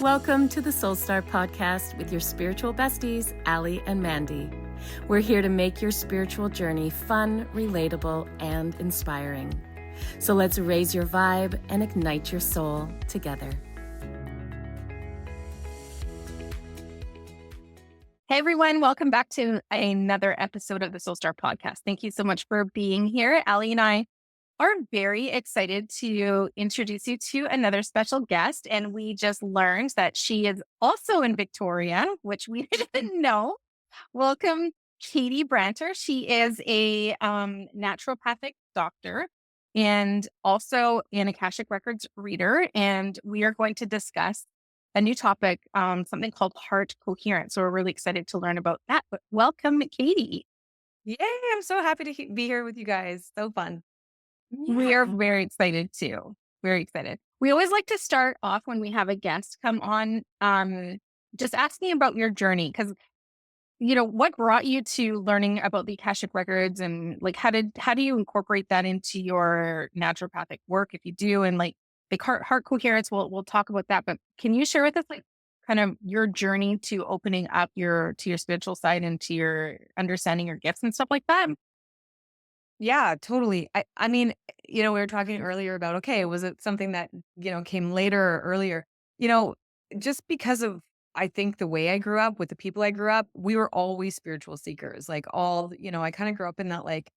Welcome to the Soul Star Podcast with your spiritual besties, Alli and Mandy. We're here to make your spiritual journey fun, relatable, and inspiring. So let's raise your vibe and ignite your soul together. Hey everyone, welcome back to another episode of the Soul Star Podcast. Thank you so much for being here. Alli and I are very excited to introduce you to another special guest. And we just learned that she is also in Victoria, which we didn't know. Welcome, Katie Branter. She is a naturopathic doctor and also an Akashic Records reader. And we are going to discuss a new topic, something called heart coherence. So we're really excited to learn about that. But welcome, Katie. Yay, I'm so happy to be here with you guys. So fun. We are very excited too. Very excited. We always like to start off when we have a guest come on, just asking about your journey. Because, what brought you to learning about the Akashic Records, and like, how do you incorporate that into your naturopathic work if you do? And like heart coherence, we'll talk about that. But can you share with us like kind of your journey to opening up your spiritual side and to your understanding your gifts and stuff like that? Yeah, totally. I mean, we were talking earlier about, okay, was it something that, came later or earlier? You know, just because of, I think the way I grew up with the people I grew up, we were always spiritual seekers. Like I kind of grew up in that like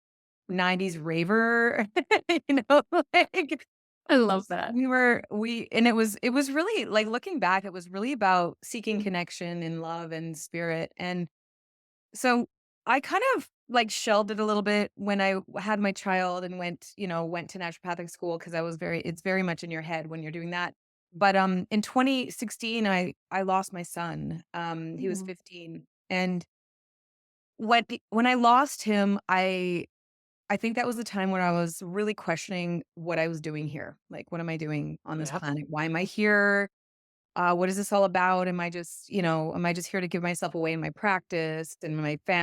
90s raver, like I love that. and it was really like looking back, it was really about seeking connection and love and spirit. And so I kind of like shelved it a little bit when I had my child and went to naturopathic school because it's very much in your head when you're doing that. But in 2016 I lost my son. He was 15. And when I lost him, I think that was the time when I was really questioning what I was doing here. Like, what am I doing on this planet? Why am I here? What is this all about? Am I just here to give myself away in my practice and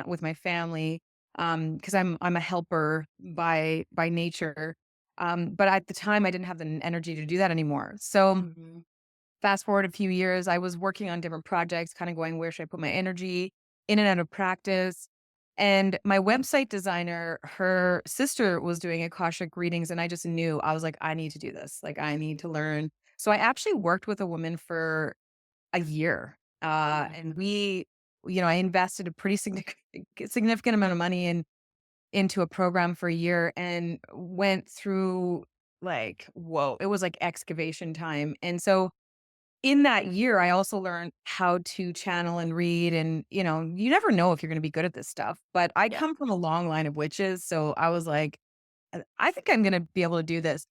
with my family? Because I'm a helper by nature. But at the time, I didn't have the energy to do that anymore. So fast forward a few years, I was working on different projects, kind of going, where should I put my energy in and out of practice? And my website designer, her sister was doing Akashic readings, and I just knew, I was like, I need to do this. Like, I need to learn. So I actually worked with a woman for a year. And I invested a pretty significant amount of money into a program for a year and went through like, whoa, it was like excavation time. And so in that year, I also learned how to channel and read. And, you never know if you're going to be good at this stuff. But I come from a long line of witches. So I was like, I think I'm going to be able to do this.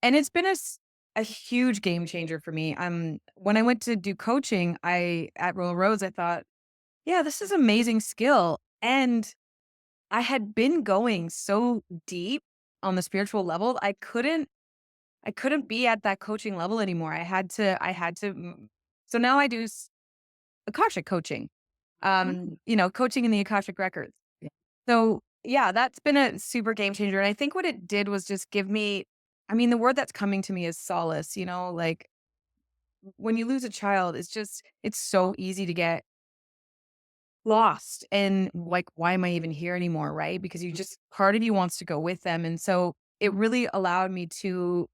And it's been a huge game changer for me. When I went to do coaching, at Royal Roads, I thought, yeah, this is amazing skill. And I had been going so deep on the spiritual level, I couldn't be at that coaching level anymore. So now I do Akashic coaching, coaching in the Akashic Records. Yeah. So yeah, that's been a super game changer. And I think what it did was just give me, the word that's coming to me is solace, like when you lose a child, it's so easy to get lost and like, why am I even here anymore? Right. Because part of you wants to go with them. And so it really allowed me to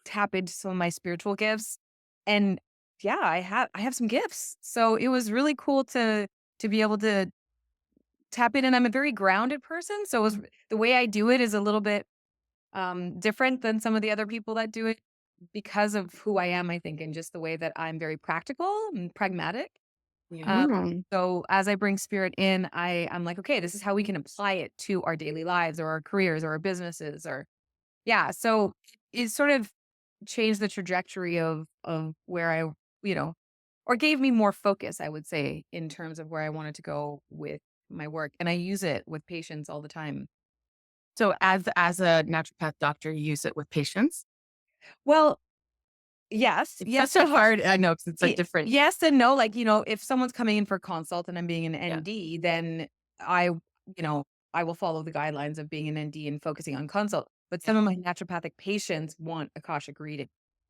tap into some of my spiritual gifts. And yeah, I have some gifts. So it was really cool to be able to tap in. And I'm a very grounded person. So the way I do it is a little bit different than some of the other people that do it because of who I am, I think, and just the way that I'm very practical and pragmatic. So as I bring spirit in, I'm like, okay, this is how we can apply it to our daily lives or our careers or our businesses yeah. So it sort of changed the trajectory of where or gave me more focus, I would say, in terms of where I wanted to go with my work. And I use it with patients all the time. So as a naturopath doctor, you use it with patients? Well, yes. It's Yes. such a hard, I know, because it's like different. Yes and no. Like, if someone's coming in for a consult and I'm being an ND, then I will follow the guidelines of being an ND and focusing on consult. But some of my naturopathic patients want Akashic reading.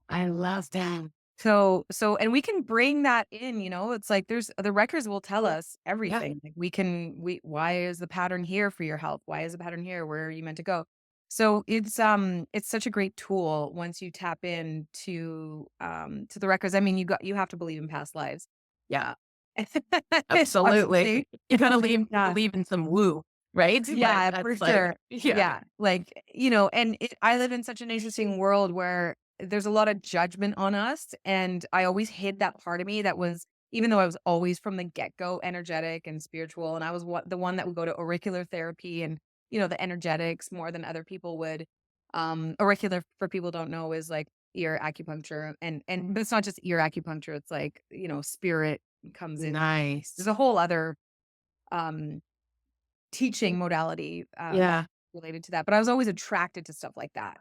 I love that. And we can bring that in, it's like there's the records will tell us Yeah. everything. Like why is the pattern here for your health? Why is the pattern here? Where are you meant to go? So it's such a great tool once you tap into to the records. I mean, you have to believe in past lives. Yeah. Obviously. Absolutely. You gotta Yeah. believe in some woo, right? But Yeah, for that's like, sure. yeah. Yeah, like, I live in such an interesting world where there's a lot of judgment on us, and I always hid that part of me that was even though I was always from the get-go energetic and spiritual, and I was the one that would go to auricular therapy and, the energetics more than other people would. Auricular, for people who don't know, is like ear acupuncture, but it's not just ear acupuncture, it's like, spirit comes in. There's Nice. a whole other, um teaching modality, Yeah. related to that, but I was always attracted to stuff like that.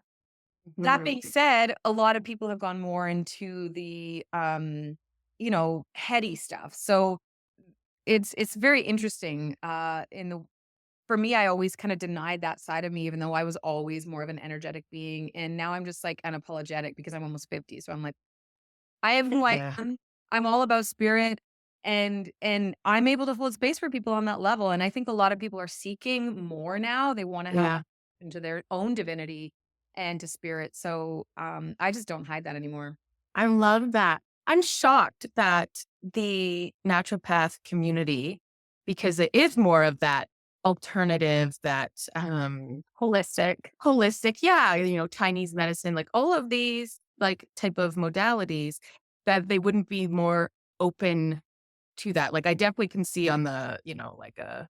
That Mhm. being said, a lot of people have gone more into the, heady stuff. So it's very interesting, for me, I always kind of denied that side of me, even though I was always more of an energetic being. And now I'm just like unapologetic because I'm almost 50. So I'm like, I am who I Yeah. am. I'm all about spirit and I'm able to hold space for people on that level. And I think a lot of people are seeking more now. They want to have Yeah. into their own divinity and to spirit. So I just don't hide that anymore. I love that. I'm shocked that the naturopath community, because it is more of that alternative, that holistic, yeah, Chinese medicine, like all of these like type of modalities, that they wouldn't be more open to that. Like I definitely can see on the, like a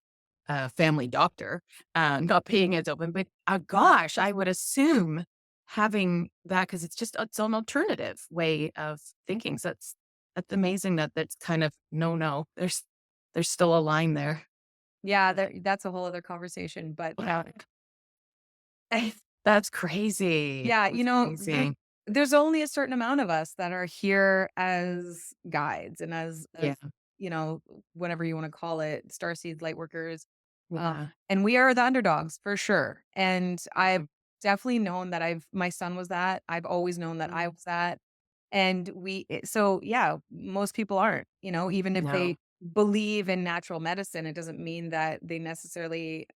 family doctor, not being as open, but gosh, I would assume having that, because it's just its own alternative way of thinking. So that's amazing that that's kind of no. There's still a line there. Yeah, that's a whole other conversation. But Wow. That's crazy. yeah, That's crazy. there's only a certain amount of us that are here as guides and Yeah. you know, whatever you want to call it, starseed light workers. Yeah. And we are the underdogs for sure. And I've Mhm. definitely known that my son was that. I've always known that I was that. And so yeah, most people aren't, even if No. they believe in natural medicine, it doesn't mean that they necessarily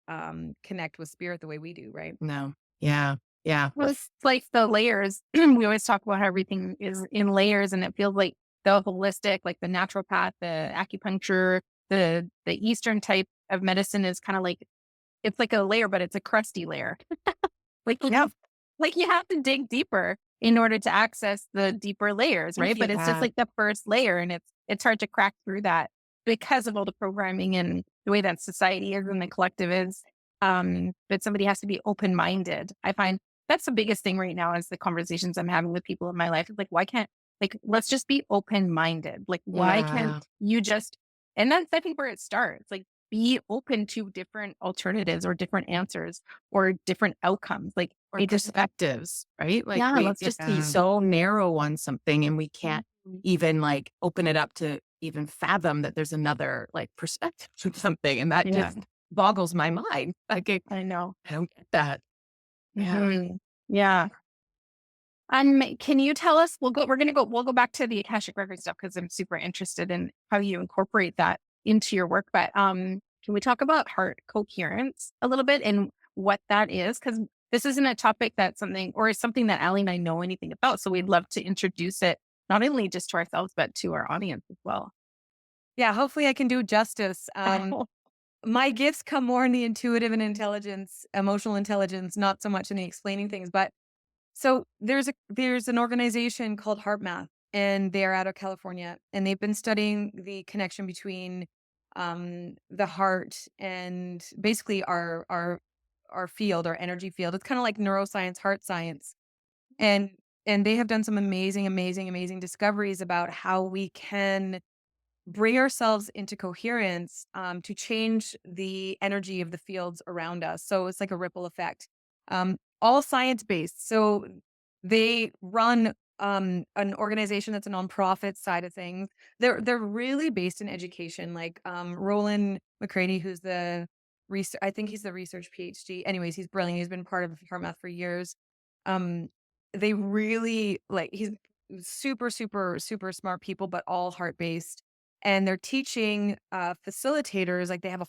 connect with spirit the way we do, right? No. Yeah. Yeah. Well, it's like the layers. We always talk about how everything is in layers, and it feels like the holistic, like the naturopath, the acupuncture, the Eastern type of medicine is kind of like it's like a layer, but it's a crusty layer. Like Yep. like you have to dig deeper in order to access the deeper layers, right? But it's just Yeah. like the first layer, and it's hard to crack through that because of all the programming and the way that society is and the collective is. But somebody has to be open minded. I find that's the biggest thing right now is the conversations I'm having with people in my life. It's like, why can't let's just be open minded? Like, why can't Yeah. you just? And that's I think where it starts. Like, be open to different alternatives or different answers or different outcomes. Like Or it just perspectives, right? Like yeah, we let's get just so narrow on something, and we can't Mhm. even like open it up to even fathom that there's another like perspective to something. And that Yeah, just boggles my mind. Like I know. I don't get that. Yeah. Mhm. Yeah. Can you tell us? We'll go back to the Akashic Record stuff because I'm super interested in how you incorporate that into your work. But can we talk about heart coherence a little bit and what that is? Because this isn't a topic that's something or is something that Allie and I know anything about. So we'd love to introduce it not only just to ourselves but to our audience as well. Yeah, hopefully I can do justice. My gifts come more in the intuitive and emotional intelligence, not so much in the explaining things. But so there's an organization called HeartMath, and they're out of California, and they've been studying the connection between the heart and basically our field, our energy field. It's kind of like neuroscience, heart science, and and they have done some amazing discoveries about how we can bring ourselves into coherence to change the energy of the fields around us. So it's like a ripple effect. All science based. So they run an organization that's a nonprofit side of things. They're really based in education. Like Roland McCready, who's the research, I think he's the research PhD. Anyways, he's brilliant. He's been part of HeartMath for years. Um, they really like super, super, super smart people, but all heart based. And they're teaching facilitators, like they have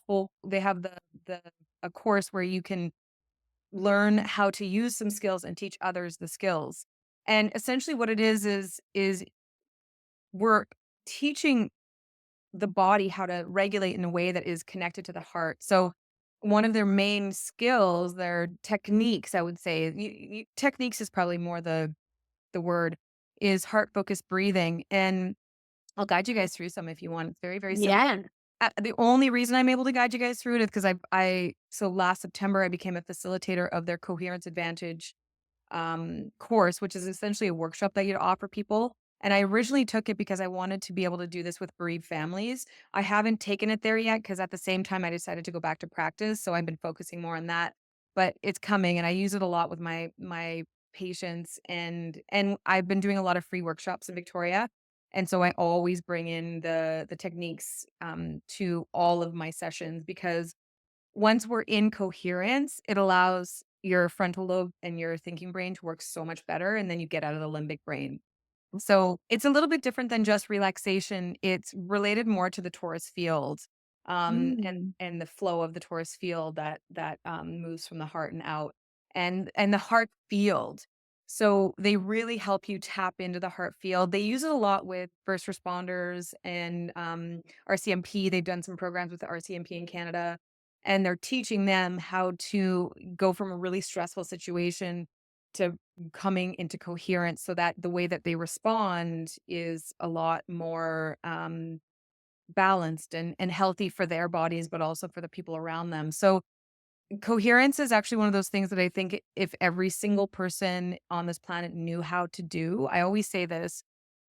the a course where you can learn how to use some skills and teach others the skills. And essentially what it is we're teaching the body how to regulate in a way that is connected to the heart. So one of their main skills, their techniques, I would say, techniques is probably more the word, is heart focused breathing. And I'll guide you guys through some if you want. It's very, very simple. Yeah. The only reason I'm able to guide you guys through it is because so last September I became a facilitator of their Coherence Advantage course, which is essentially a workshop that you offer people. And I originally took it because I wanted to be able to do this with bereaved families. I haven't taken it there yet because at the same time I decided to go back to practice. So I've been focusing more on that, but it's coming and I use it a lot with my patients and I've been doing a lot of free workshops in Victoria. And so I always bring in the techniques to all of my sessions because once we're in coherence, it allows your frontal lobe and your thinking brain to work so much better. And then you get out of the limbic brain. So it's a little bit different than just relaxation. It's related more to the torus field, Mm. and the flow of the torus field that moves from the heart and out, and the heart field. So they really help you tap into the heart field. They use it a lot with first responders and RCMP. They've done some programs with the RCMP in Canada, and they're teaching them how to go from a really stressful situation to coming into coherence so that the way that they respond is a lot more balanced and healthy for their bodies, but also for the people around them. So coherence is actually one of those things that I think if every single person on this planet knew how to do, I always say this,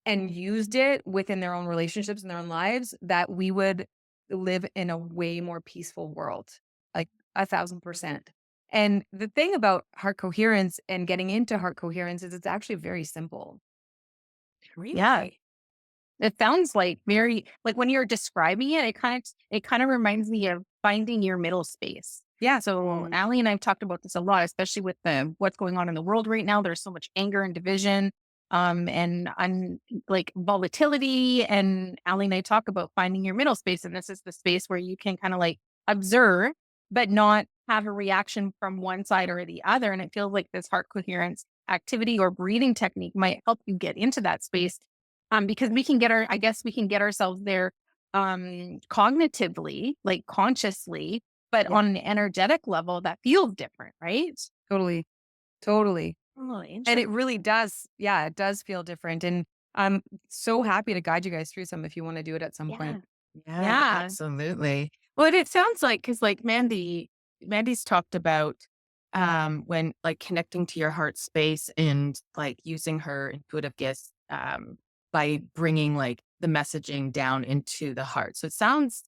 and used it within their own relationships and their own lives, that we would live in a way more peaceful world, like 1,000%. And the thing about heart coherence and getting into heart coherence is it's actually very simple. Yeah. Really? It sounds like very like when you're describing it, it kind of reminds me of finding your middle space. Yeah. So Allie and I've talked about this a lot, especially with the what's going on in the world right now. There's so much anger and division, and like volatility. And Allie and I talk about finding your middle space, and this is the space where you can kind of like observe, but not have a reaction from one side or the other. And it feels like this heart coherence activity or breathing technique might help you get into that space, because I guess we can get ourselves there cognitively, like consciously, but Yeah, on an energetic level that feels different, right? totally. Totally. Oh, And it interesting. really does. Yeah, it does feel different. And I'm so happy to guide you guys through some if you want to do it at some Yeah. point. Yeah, Yeah. absolutely. Well, and it sounds like because like Mandy's talked about when like connecting to your heart space and like using her intuitive gifts by bringing like the messaging down into the heart. So it sounds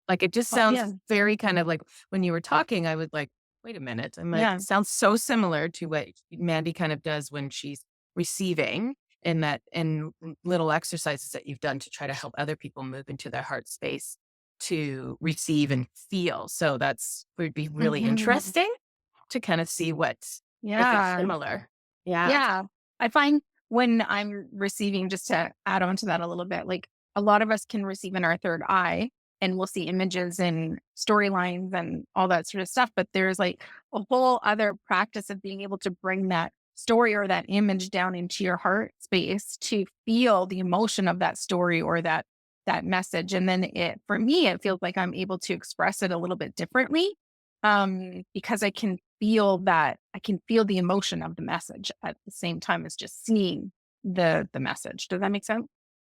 like it just Yeah. sounds very kind of like when you were talking, I would like, wait a minute. I'm like, Yeah. sounds so similar to what Mandy kind of does when she's receiving in that and little exercises that you've done to try to help other people move into their heart space to receive and feel. So that's would be really Mhm. interesting to kind of see what if it's Yeah. similar. Yeah. Yeah. I find when I'm receiving, just to add on to that a little bit, like a lot of us can receive in our third eye and we'll see images and storylines and all that sort of stuff. But there's like a whole other practice of being able to bring that story or that image down into your heart space to feel the emotion of that story or that message. And then for me, it feels like I'm able to express it a little bit differently, because I can feel the emotion of the message at the same time as just seeing the message. Does that make sense?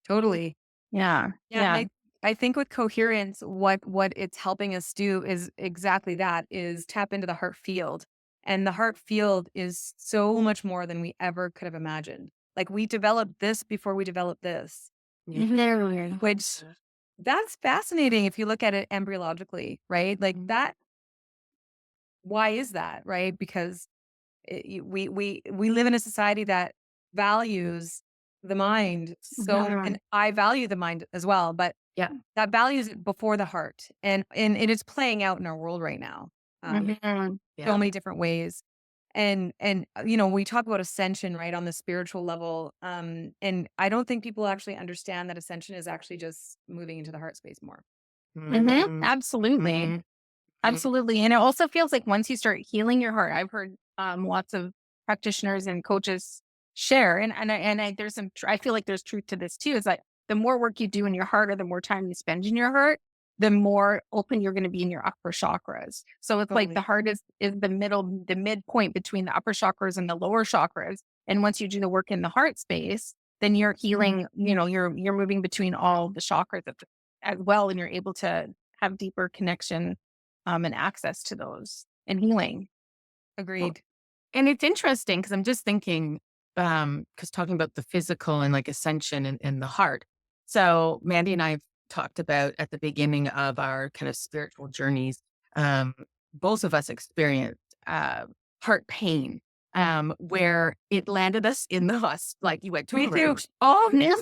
Totally. Yeah. Yeah. And Yeah. I think with coherence, what it's helping us do is exactly that, is tap into the heart field. And the heart field is so much more than we ever could have imagined. Like we developed this before we developed this, Yeah. Very. which that's fascinating if you look at it embryologically, right? Like that, why is that, right? Because we live in a society that values the mind so, Mhm. and I value the mind as well, but Yeah. that values it before the heart, and it is playing out in our world right now, Mhm. so Yeah. many different ways. And we talk about ascension, right, on the spiritual level. And I don't think people actually understand that ascension is actually just moving into the heart space more. Absolutely. Mhm. Absolutely. And it also feels like once you start healing your heart, I've heard lots of practitioners and coaches share, there's I feel like there's truth to this too, is that the more work you do in your heart or the more time you spend in your heart, the more open you're going to be in your upper chakras. So it's like the Totally. heart is the midpoint between the upper chakras and the lower chakras. And once you do the work in the heart space, then you're healing, you're moving between all the chakras as well. And you're able to have deeper connection and access to those and healing. Well, Agreed. and it's interesting because I'm just thinking, because talking about the physical and like ascension and the heart. So Mandy and I have talked about at the beginning of our kind of spiritual journeys, um, both of us experienced heart pain, where it landed us in the hospital. Like you went to Me a too. room. Oh, no.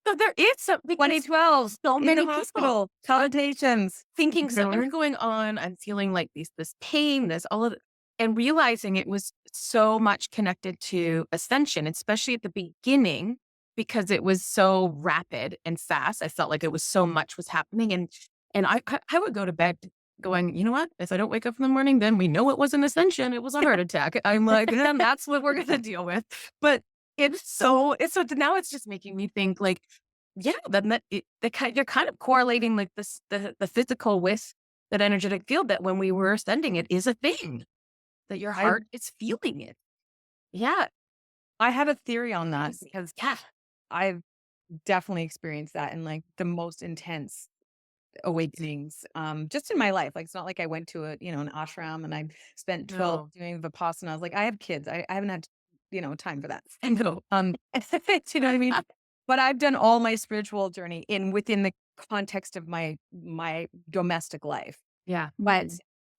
So there is something. 2012 So in many the people hospital. Connotations. thinking something's going on. I'm feeling like this pain, this all of it, and realizing it was so much connected to ascension, especially at the beginning, because it was so rapid and fast. I felt like it was so much was happening. And I would go to bed going, you know what? If I don't wake up in the morning, then we know it wasn't ascension, it was a heart attack. I'm like, then that's what we're gonna deal with. But it's so now it's just making me think like, yeah, then you're kind of correlating like the physical with that energetic field that when we were ascending, it is a thing that your I heart is feeling it. Yeah. I have a theory on that Crazy. because Yeah. I've definitely experienced that in like the most intense awakenings just in my life. Like it's not like I went to an ashram and I spent 12 No. doing Vipassana. Like I have kids. I haven't had time for that. I know. You know what I mean? But I've done all my spiritual journey within the context of my domestic life. Yeah. But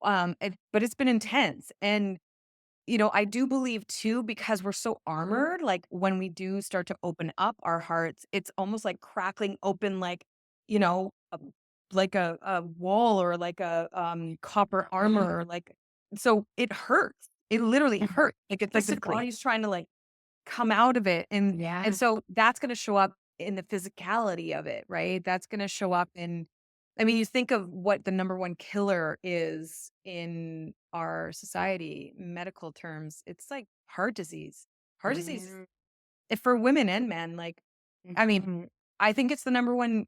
but it's been intense. And I do believe too, because we're so armored, like when we do start to open up our hearts, it's almost like crackling open, like, you know, a, like a wall or like a copper armor, or like, so it hurts. It literally hurts. Like it's like the Physically. body's trying to like come out of it. And Yeah. so that's going to show up in the physicality of it, right? That's going to show up in, I mean, you think of what the number one killer is in our society, medical terms, it's like heart disease. Heart disease, if for women and men, like, I mean, Mhm. I think it's the number one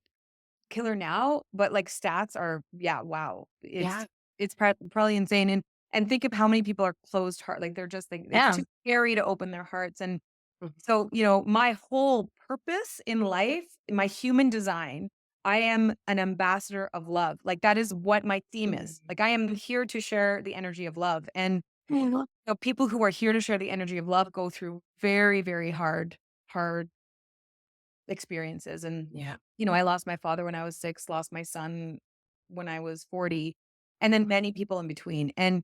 killer now, but like stats are, yeah, wow. Yeah. It's probably insane. And think of how many people are closed heart. Like they're just like, it's Yeah. too scary to open their hearts. And Mhm. so, my whole purpose in life, my human design, I am an ambassador of love. Like that is what my theme is. Like I am here to share the energy of love. And people who are here to share the energy of love go through very, very hard experiences. And, Yeah. I lost my father when I was 6, lost my son when I was 40, and then many people in between. And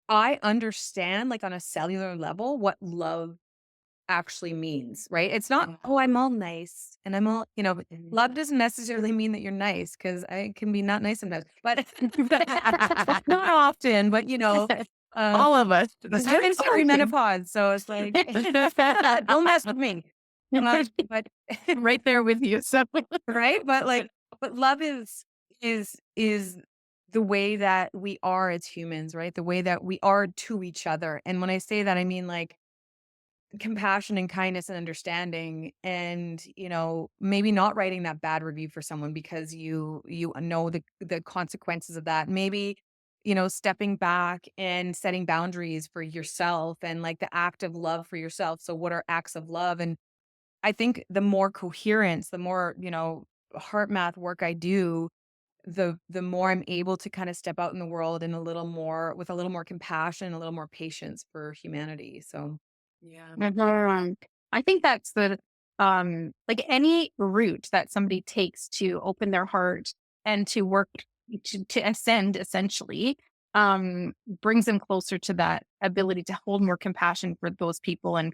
I understand, like on a cellular level, what love actually means, right? It's not, oh, I'm all nice and I'm all, love doesn't necessarily mean that you're nice because I can be not nice sometimes, but not often, but All of us. I'm in perimenopause. So it's like, don't mess with me. But Right there with you. So right. But love is the way that we are as humans, right? The way that we are to each other. And when I say that, I mean like compassion and kindness and understanding, and maybe not writing that bad review for someone because you know the consequences of that. Maybe stepping back and setting boundaries for yourself, and like the act of love for yourself. So what are acts of love? And I think the more coherence, the more heart math work I do, the more I'm able to kind of step out in the world in with a little more compassion, a little more patience for humanity. So yeah. I think that's like any route that somebody takes to open their heart and to work to ascend essentially, brings them closer to that ability to hold more compassion for those people and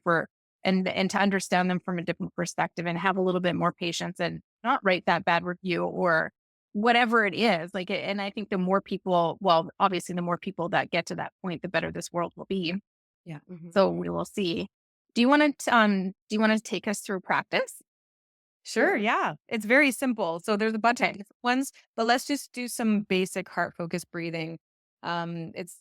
to understand them from a different perspective and have a little bit more patience and not write that bad review or whatever it is. And I think the more people, well, obviously the more people that get to that point, the better this world will be. Yeah. Mhm. So we will see. Do you want to take us through practice? Sure. Yeah. It's very simple. So there's a bunch of Okay. different ones, but let's just do some basic heart focused breathing. It's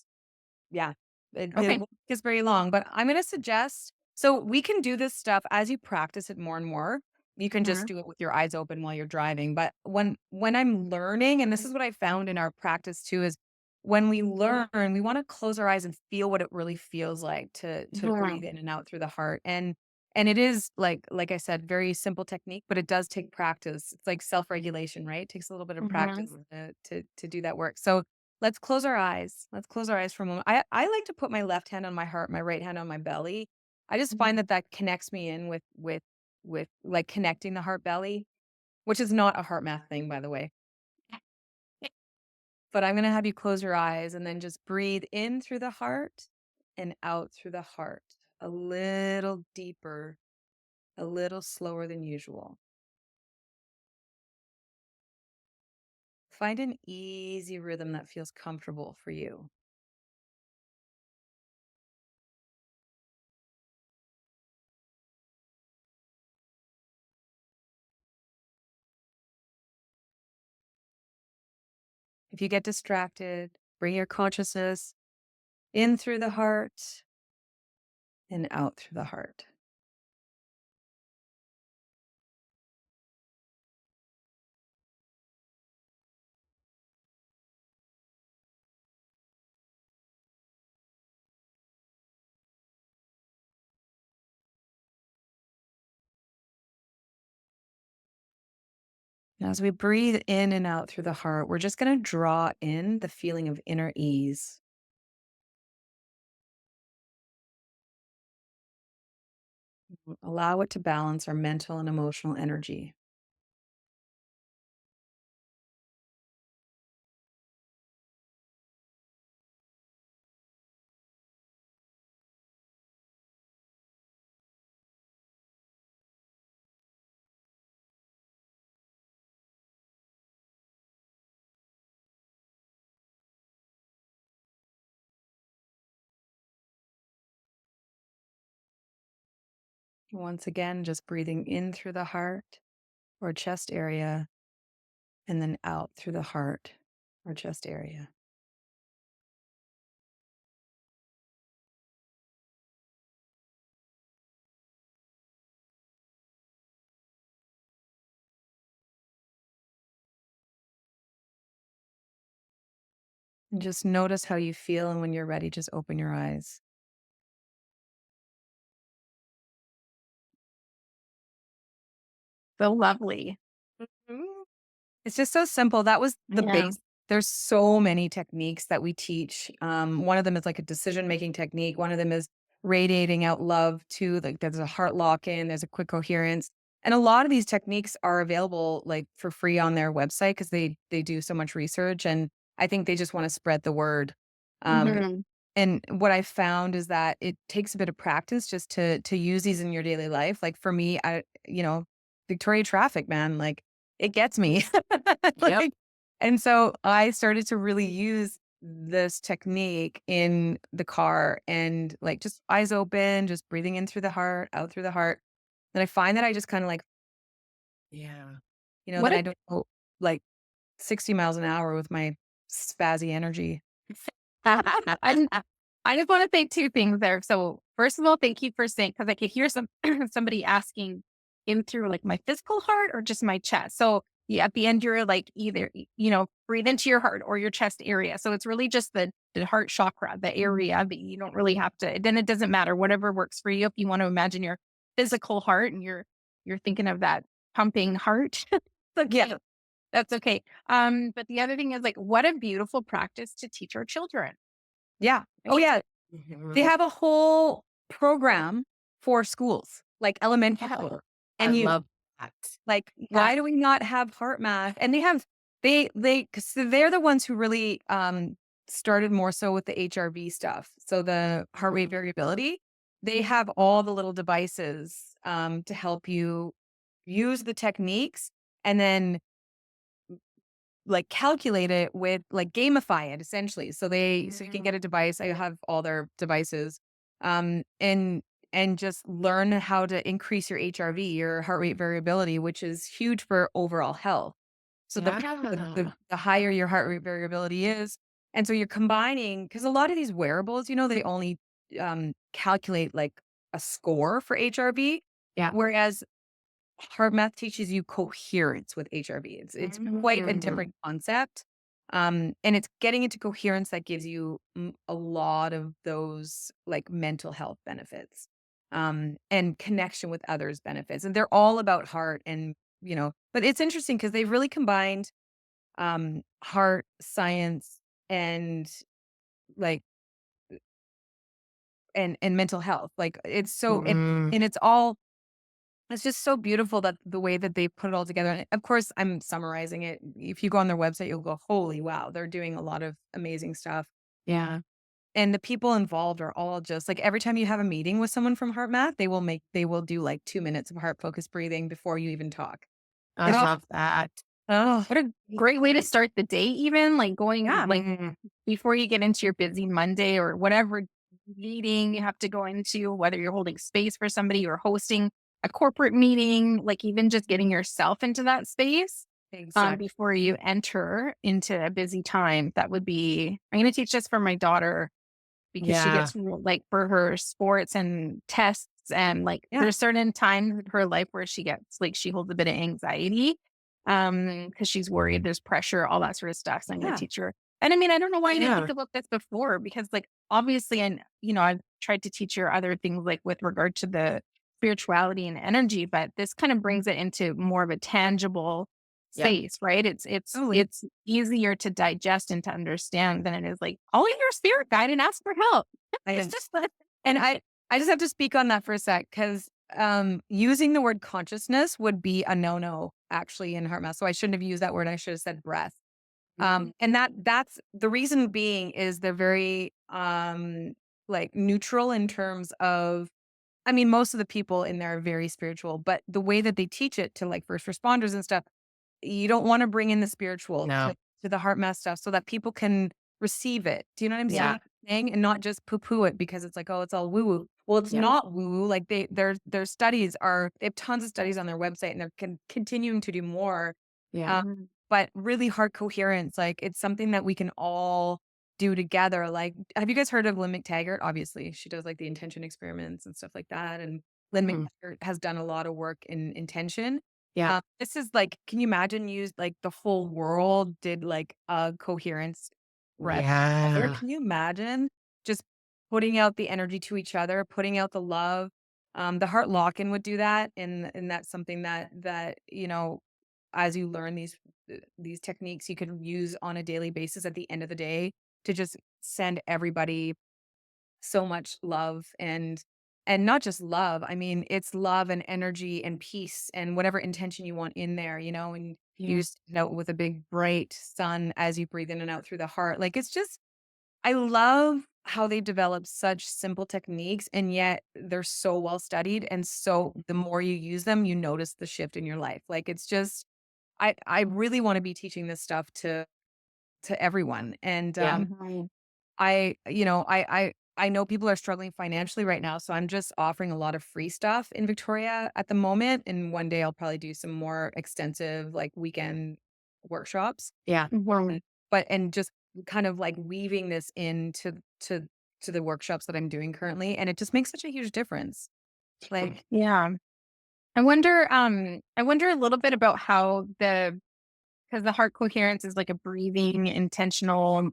Yeah, it Okay. won't take us very long, but I'm gonna suggest so we can do this stuff as you practice it more and more. You can just Mhm. do it with your eyes open while you're driving. But when I'm learning, and this is what I found in our practice too, is when we learn, we want to close our eyes and feel what it really feels like to breathe Mhm. in and out through the heart. And it is like I said, very simple technique, but it does take practice. It's like self-regulation, right? It takes a little bit of Mhm. practice to do that work. So let's close our eyes. Let's close our eyes for a moment. I like to put my left hand on my heart, my right hand on my belly. I just find that that connects me in with like connecting the heart belly, which is not a heart math thing, by the way. But I'm gonna have you close your eyes and then just breathe in through the heart and out through the heart. A little deeper, a little slower than usual. Find an easy rhythm that feels comfortable for you. If you get distracted, bring your consciousness in through the heart and out through the heart. Now, as we breathe in and out through the heart, we're just going to draw in the feeling of inner ease. Allow it to balance our mental and emotional energy. Once again, just breathing in through the heart or chest area and then out through the heart or chest area. And just notice how you feel. And when you're ready, just open your eyes. So lovely. Mhm. It's just so simple. That was the Yeah. base. There's so many techniques that we teach. One of them is like a decision making technique. One of them is radiating out love too. Like there's a heart lock in, there's a quick coherence. And a lot of these techniques are available like for free on their website because they do so much research. And I think they just want to spread the word. Um, Mhm. and what I found is that it takes a bit of practice just to use these in your daily life. Like for me, Victoria traffic, man, like it gets me. Yep. Like, and so I started to really use this technique in the car and like just eyes open, just breathing in through the heart, out through the heart. And I find that I just kind of like, Yeah. that What a I don't go like 60 miles an hour with my spazzy energy. I I just want to say two things there. So first of all, thank you for saying because I could hear somebody asking in through like my physical heart or just my chest. So yeah, at the end you're like either breathe into your heart or your chest area. So it's really just the heart chakra, the area, but you don't really have to. Then it doesn't matter whatever works for you. If you want to imagine your physical heart and you're thinking of that pumping heart, it's okay. Yeah. That's okay. But the other thing is like, what a beautiful practice to teach our children. Yeah. Oh, Right? yeah. They Mhm. have a whole program for schools, like elementary Yeah. school. I And you love that. like, Yeah. why do we not have heart math? And because they're the ones who really started more so with the HRV stuff. So the heart rate variability, they have all the little devices to help you use the techniques and then like calculate it with like gamify it essentially. So you can get a device. I have all their devices And just learn how to increase your HRV, your heart rate variability, which is huge for overall health. So Yeah. the higher your heart rate variability is, and so you're combining, because a lot of these wearables, they only calculate like a score for HRV, Yeah. whereas HeartMath teaches you coherence with HRV. It's quite a Mhm. different concept. And it's getting into coherence that gives you a lot of those like mental health benefits, and connection with others benefits. And they're all about heart and, but it's interesting because they've really combined heart science and like and mental health. Like it's so Mhm. and it's all it's just so beautiful that the way that they put it all together. And of course, I'm summarizing it. If you go on their website, you'll go, holy wow, they're doing a lot of amazing stuff. Yeah. And the people involved are all just like every time you have a meeting with someone from HeartMath, they will do like 2 minutes of heart focused breathing before you even talk. I It's love that. oh What a great way to start the day, even like going, like Mhm. before you get into your busy Monday or whatever meeting you have to go into, whether you're holding space for somebody or hosting a corporate meeting, like even just getting yourself into that space exactly. before you enter into a busy time. That would be, I'm going to teach this for my daughter because she Yeah. gets like for her sports and tests and like Yeah. there's certain times in her life where she gets like she holds a bit of anxiety because she's worried there's pressure, all that sort of stuff. So I'm going to Yeah. teach her. And I mean, I don't know why I didn't Yeah. think about this before because like obviously and I've tried to teach her other things like with regard to the spirituality and energy, but this kind of brings it into more of a tangible Yeah. space, right? It's it's Totally. it's easier to digest and to understand than it is like, call in your spirit guide and ask for help. It's I, just and I just have to speak on that for a sec because using the word consciousness would be a no-no actually in heart math. So I shouldn't have used that word. I should have said breath. And that's the reason being is they're very like neutral in terms of, I mean, most of the people in there are very spiritual, but the way that they teach it to like first responders and stuff, you don't want to bring in the spiritual No. to the heart math stuff so that people can receive it. Do you know what I'm Yeah. saying? And not just poo-poo it because it's like, oh, it's all woo-woo. Well, it's Yeah. not woo-woo. Like their studies they have tons of studies on their website and they're continuing to do more. Yeah. Um, but really heart coherence, like it's something that we can all do together. Like, have you guys heard of Lynn McTaggart? Obviously, she does like the intention experiments and stuff like that. And Lynn Mhm. McTaggart has done a lot of work in intention. Yeah. This is like, can you imagine like the whole world did like a coherence breath together? Yeah. Can you imagine just putting out the energy to each other, putting out the love? The heart lock-in would do that. And that's something that, as you learn these techniques you could use on a daily basis at the end of the day to just send everybody so much love and not just love. I mean, it's love and energy and peace and whatever intention you want in there, and you Yeah. just note with a big bright sun as you breathe in and out through the heart. Like it's just I love how they develop such simple techniques and yet they're so well studied and so the more you use them, you notice the shift in your life. Like it's just I really want to be teaching this stuff to everyone. And Yeah. I know people are struggling financially right now, so I'm just offering a lot of free stuff in Victoria at the moment. And one day I'll probably do some more extensive like weekend workshops. Yeah. Mm, But and just kind of like weaving this into to the workshops that I'm doing currently, and it just makes such a huge difference. Like, Yeah. I wonder a little bit about how because the heart coherence is like a breathing, intentional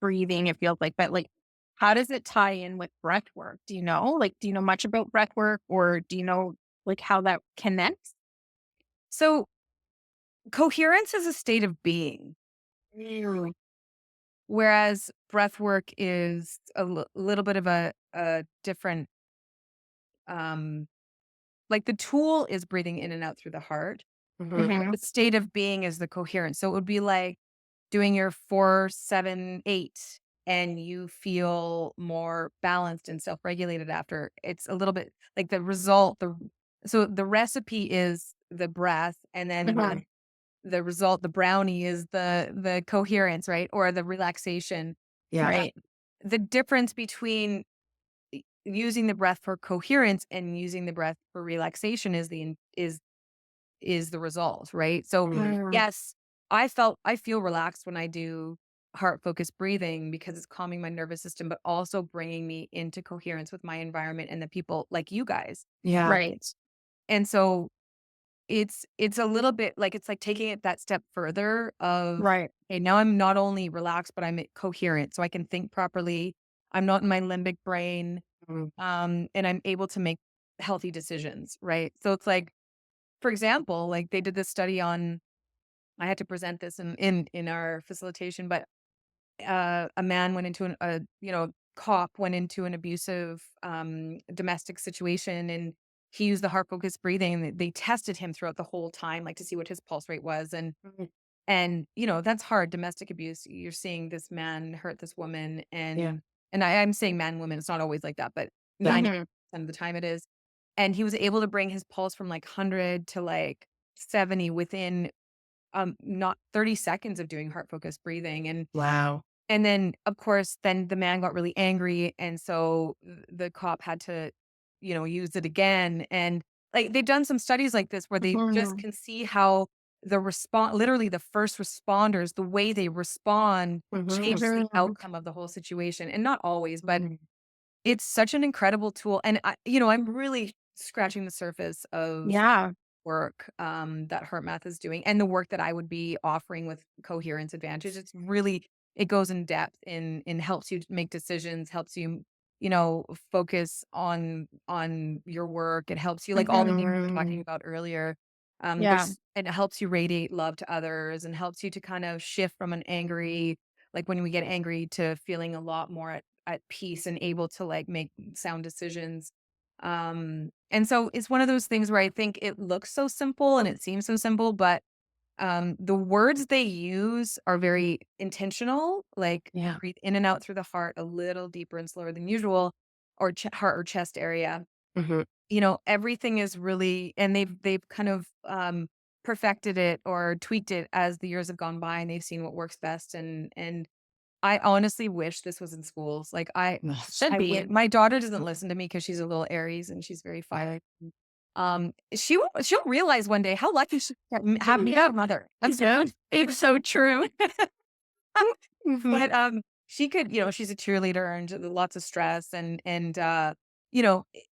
breathing, it feels like, but like, how does it tie in with breath work? Do you know? Like, do you know much about breath work or do you know like how that connects? so coherence is a state of being. Whereas breath work is little bit of a different, um, like the tool is breathing in and out through the heart. Mhm. Mhm. The state of being is the coherence. So it would be like doing your 4-7-8 and you feel more balanced and self-regulated after. It's a little bit like so the recipe is the breath and then Mhm. the result, the brownie is the coherence, right? Or the relaxation. Yeah. Right. The difference between using the breath for coherence and using the breath for relaxation is the result, right? So yes, I feel relaxed when I do heart focused breathing because it's calming my nervous system, but also bringing me into coherence with my environment and the people like you guys. Yeah. Right. And so it's a little bit like it's like taking it that step further of, Right. okay, now I'm not only relaxed, but I'm coherent so I can think properly. I'm not in my limbic brain. Mm. And I'm able to make healthy decisions, right? So it's like, for example, like they did this study on, I had to present this in our facilitation, but a man went into cop went into an abusive domestic situation, and he used the heart focused breathing. And they tested him throughout the whole time, like to see what his pulse rate was, Mhm. and that's hard. Domestic abuse. You're seeing this man hurt this woman, Yeah. and I'm saying man, woman. It's not always like that, but Yeah. 90% of the time it is. And he was able to bring his pulse from like 100 to like 70 within not 30 seconds of doing heart focused breathing. Wow. And then, of course, then the man got really angry, and so the cop had to, use it again. And like they've done some studies like this where they just Mhm. can see how the response, literally the first responders, the way they respond changes the Mhm. outcome of the whole situation. And not always, but Mhm. it's such an incredible tool. And I'm really scratching the surface of Yeah. work that HeartMath is doing and the work that I would be offering with Coherence Advantage. It's really, it goes in depth in helps you make decisions, helps you, focus on your work. It helps you like all the things we were talking Mhm. about earlier. Yeah. And it helps you radiate love to others and helps you to kind of shift from an angry, like when we get angry, to feeling a lot more at peace and able to like make sound decisions. And so it's one of those things where I think it looks so simple and it seems so simple, but the words they use are very intentional, like Yeah. breathe in and out through the heart a little deeper and slower than usual, or heart or chest area. Mhm. Everything is really, and they've kind of perfected it or tweaked it as the years have gone by, and they've seen what works best. And I honestly wish this was in schools. Like Should be. my daughter doesn't listen to me because she's a little Aries and she's very fiery. She'll realize one day how lucky she have me a mother. It's so true. Mhm. But she could, she's a cheerleader and lots of stress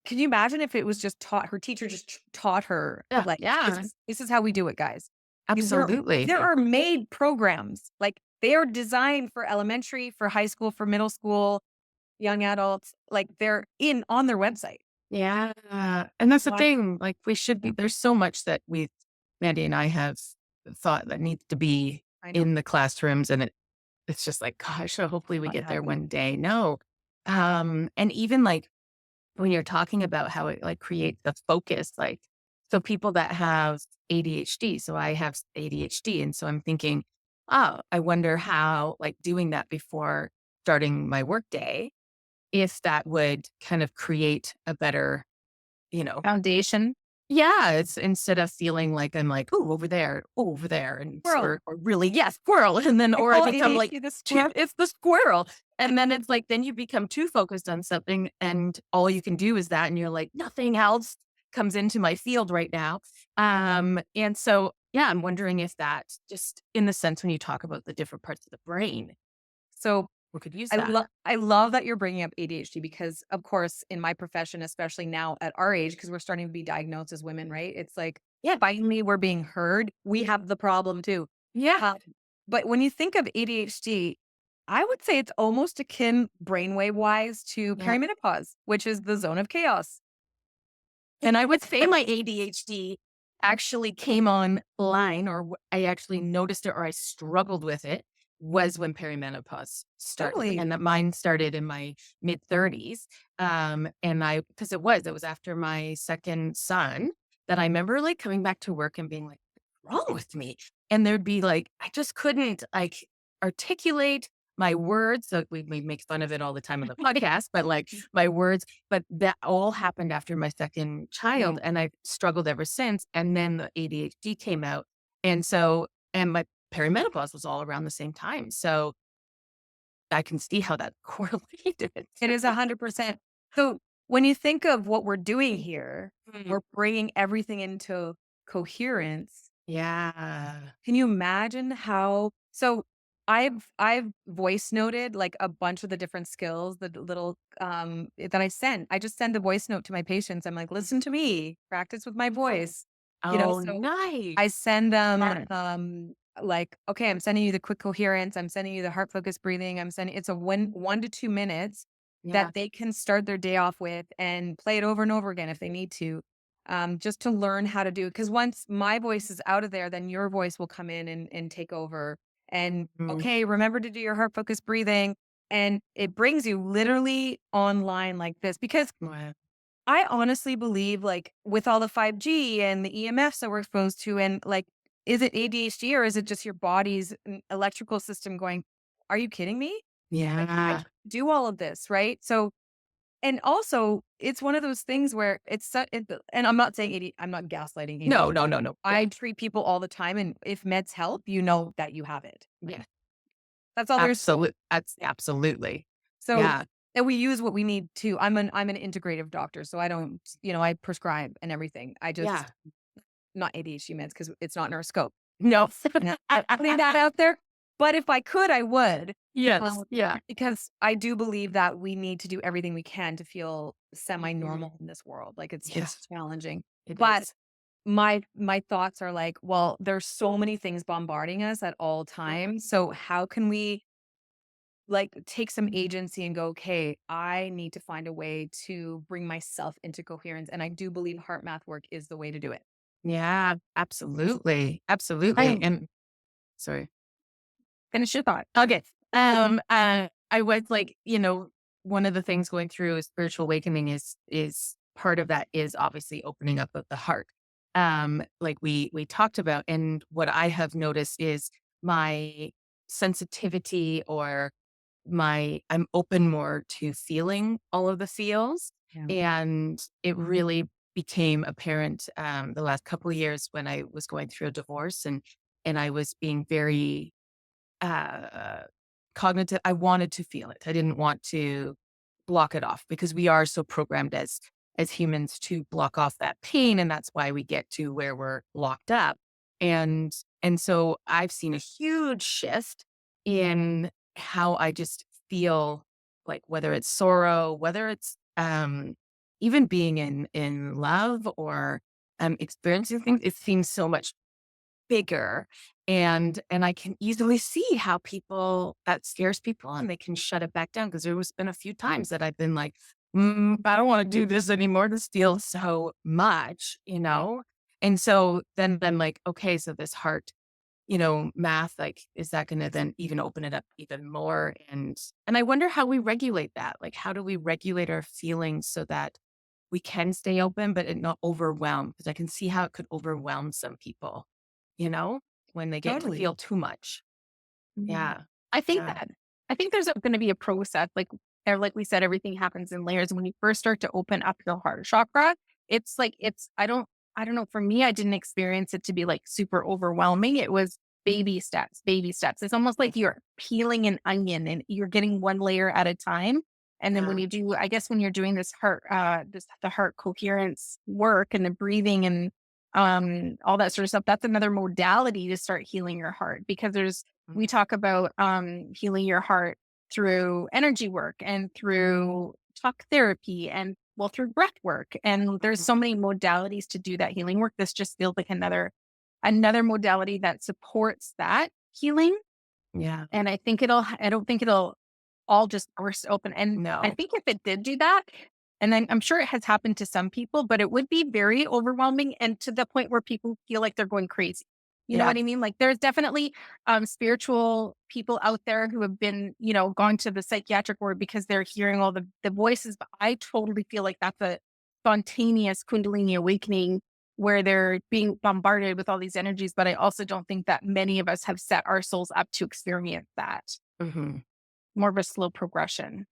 can you imagine if it was just taught, her teacher just taught her Yeah. like Yeah. this is how we do it, guys. Absolutely. There are made programs, like they are designed for elementary, for high school, for middle school, young adults, like they're in on their website. Yeah. And that's the Why? thing. Like we should be, there's so much that Mandy and I have thought that needs to be I know. in the classrooms. And it's just like, gosh, hopefully we Not get there happening. one day. No. And even like when you're talking about how it like creates the focus, like, so people that have ADHD, so I have ADHD. And so I'm thinking, oh, I wonder how like doing that before starting my workday, if that would kind of create a better, you know, Foundation. yeah, it's instead of feeling like I'm like, "Ooh, over there," and Squirrel. or really, yes, squirrel, and then I or I call become like, ADHD the squirrel. it's the squirrel, and then it's like, then you become too focused on something, and all you can do is that, and you're like, nothing else comes into my field right now, and so yeah, I'm wondering if that just in the sense when you talk about the different parts of the brain, So we could use that. I love that you're bringing up ADHD because, of course, in my profession, especially now at our age, because we're starting to be diagnosed as women, right? It's like, yeah, finally we're being heard. We have the problem too. Yeah. Uh, but when you think of ADHD, I would say it's almost akin brainwave wise to Yeah. perimenopause, which is the zone of chaos. And I would say my ADHD actually came online, or I actually noticed it, or I struggled with it, was when perimenopause started. Really? And that mine started in my mid 30s. Because it was after my second son that I remember like coming back to work and being like, what's wrong with me? And there'd be like, I just couldn't like articulate my words. So we make fun of it all the time on the podcast, but like my words, but that all happened after my second child, and I've struggled ever since, and then the ADHD came out, and my perimenopause was all around the same time, so I can see how that correlated. It is 100%. So when you think of what we're doing here, Mm. we're bringing everything into coherence. Yeah. Can you imagine how? So I've voice noted like a bunch of the different skills, the little that I send. I just send the voice note to my patients. I'm like, listen to me, practice with my voice. Oh, So nice. I send them like, okay, I'm sending you the quick coherence, I'm sending you the heart focused breathing, I'm sending it's a 1 to 2 minutes Yeah. that they can start their day off with and play it over and over again if they need to. Just to learn how to do it. Because once my voice is out of there, then your voice will come in and take over. And Mm. okay, remember to do your heart focused breathing. And it brings you literally online like this. Because Wow. I honestly believe, like, with all the 5G and the EMFs that we're exposed to, and like, is it ADHD or is it just your body's electrical system going, are you kidding me? Like, I Yeah. can't do all of this, right? So, and also, it's one of those things where and I'm not saying I'm not gaslighting No, ADHD. no, no, no. Yeah. I treat people all the time, and if meds help, you know that you have it. Yeah. That's all there's. That's absolutely. So, Yeah. and we use what we need to. I'm an integrative doctor, so I don't, I prescribe and everything. I Yeah. just not ADHD meds because it's not in our scope. No. And putting that out there. But if I could, I would. Yes. Yeah. Because I do believe that we need to do everything we can to feel Mhm. semi-normal in this world. Like Yeah. it's challenging. It But is. my thoughts are like, well, there's so many things bombarding us at all times. So how can we like take some agency and go, okay, I need to find a way to bring myself into coherence. And I do believe heart math work is the way to do it. Yeah. Absolutely. Absolutely. I And sorry. finish your thought. Okay. I was like, one of the things going through a spiritual awakening is part of that is obviously opening up of the heart. Like we talked about, and what I have noticed is my sensitivity or I'm open more to feeling all of the feels. Yeah. And it really became apparent the last couple of years when I was going through a divorce and I was being very uh, cognitive. I wanted to feel it. I didn't want to block it off because we are so programmed as humans to block off that pain, and that's why we get to where we're locked up. And and so I've seen a huge shift in how I just feel, like whether it's sorrow, whether it's even being in love or experiencing things. It seems so much bigger, and I can easily see how people that scares people and they can shut it back down because there was been a few times that I've been like, I don't want to do this anymore. This feels so much. And so then like, okay, so this heart, math, like, is that going to then even open it up even more? And I wonder how we regulate that. Like, how do we regulate our feelings so that we can stay open, but it not overwhelm? Because I can see how it could overwhelm some people, you know, when they get to Totally. feel too much. Mhm. Yeah. I think Yeah. that I think there's going to be a process, like we said, everything happens in layers. When you first start to open up your heart chakra, it's like I don't know. For me, I didn't experience it to be like super overwhelming. It was baby steps, baby steps. It's almost like you're peeling an onion and you're getting one layer at a time. And then when Yeah. you do, I guess when you're doing this the heart coherence work and the breathing and all that sort of stuff, that's another modality to start healing your heart because we talk about healing your heart through energy work and through talk therapy and well through breath work, and there's so many modalities to do that healing work. This just feels like another modality that supports that healing. Yeah. And I don't think it'll all just burst open. And I No. think if it did do that, and then I'm sure it has happened to some people, but it would be very overwhelming and to the point where people feel like they're going crazy. You know Yeah. what I mean? Like there's definitely spiritual people out there who have been, gone to the psychiatric ward because they're hearing all the voices. But I totally feel like that's a spontaneous Kundalini awakening where they're being bombarded with all these energies. But I also don't think that many of us have set our souls up to experience that. Hmm. More of a slow progression.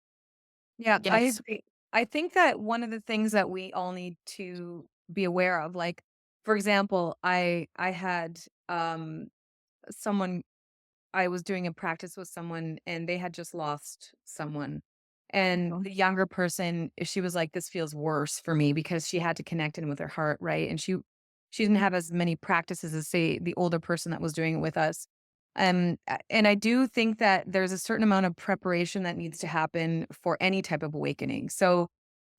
Yeah, I Yes. agree. I think that one of the things that we all need to be aware of, like, for example, I had someone I was doing a practice with someone and they had just lost someone. And Mhm. the younger person, she was like, this feels worse for me because she had to connect in with her heart, right? And she didn't have as many practices as say the older person that was doing it with us. And I do think that there's a certain amount of preparation that needs to happen for any type of awakening. So,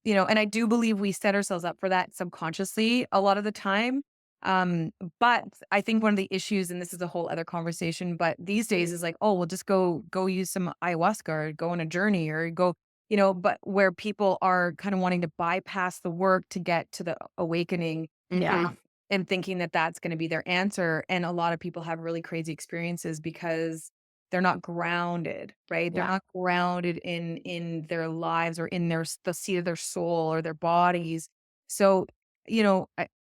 and I do believe we set ourselves up for that subconsciously a lot of the time. Um, but I think one of the issues, and this is a whole other conversation, but these days is like, oh, well, just go use some ayahuasca or go on a journey or go, but where people are kind of wanting to bypass the work to get to the awakening Yeah. and thinking that that's going to be their answer. And a lot of people have really crazy experiences because they're not grounded, right? They're Yeah. not grounded in their lives or in the seat of their soul or their bodies. So,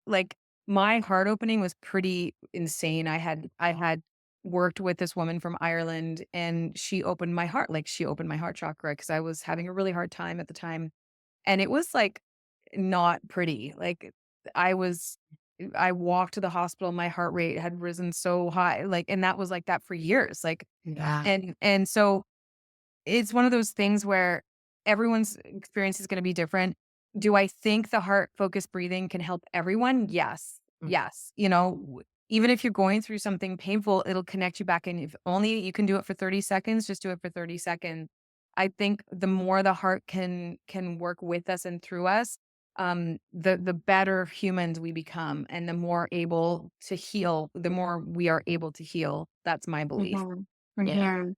like my heart opening was pretty insane. I had worked with this woman from Ireland and she opened my heart, like she opened my heart chakra because I was having a really hard time at the time. And it was like not pretty. Like I walked to the hospital, my heart rate had risen so high, like, and that was like that for years. Like, Yeah. and so it's one of those things where everyone's experience is going to be different. Do I think the heart focused breathing can help everyone? Yes. Mm. Yes. Even if you're going through something painful, it'll connect you back in. If only you can do it for 30 seconds, just do it for 30 seconds. I think the more the heart can work with us and through us, the better humans we become and the more able to heal, the more we are able to heal. That's my belief. Mhm. Yeah. Mhm.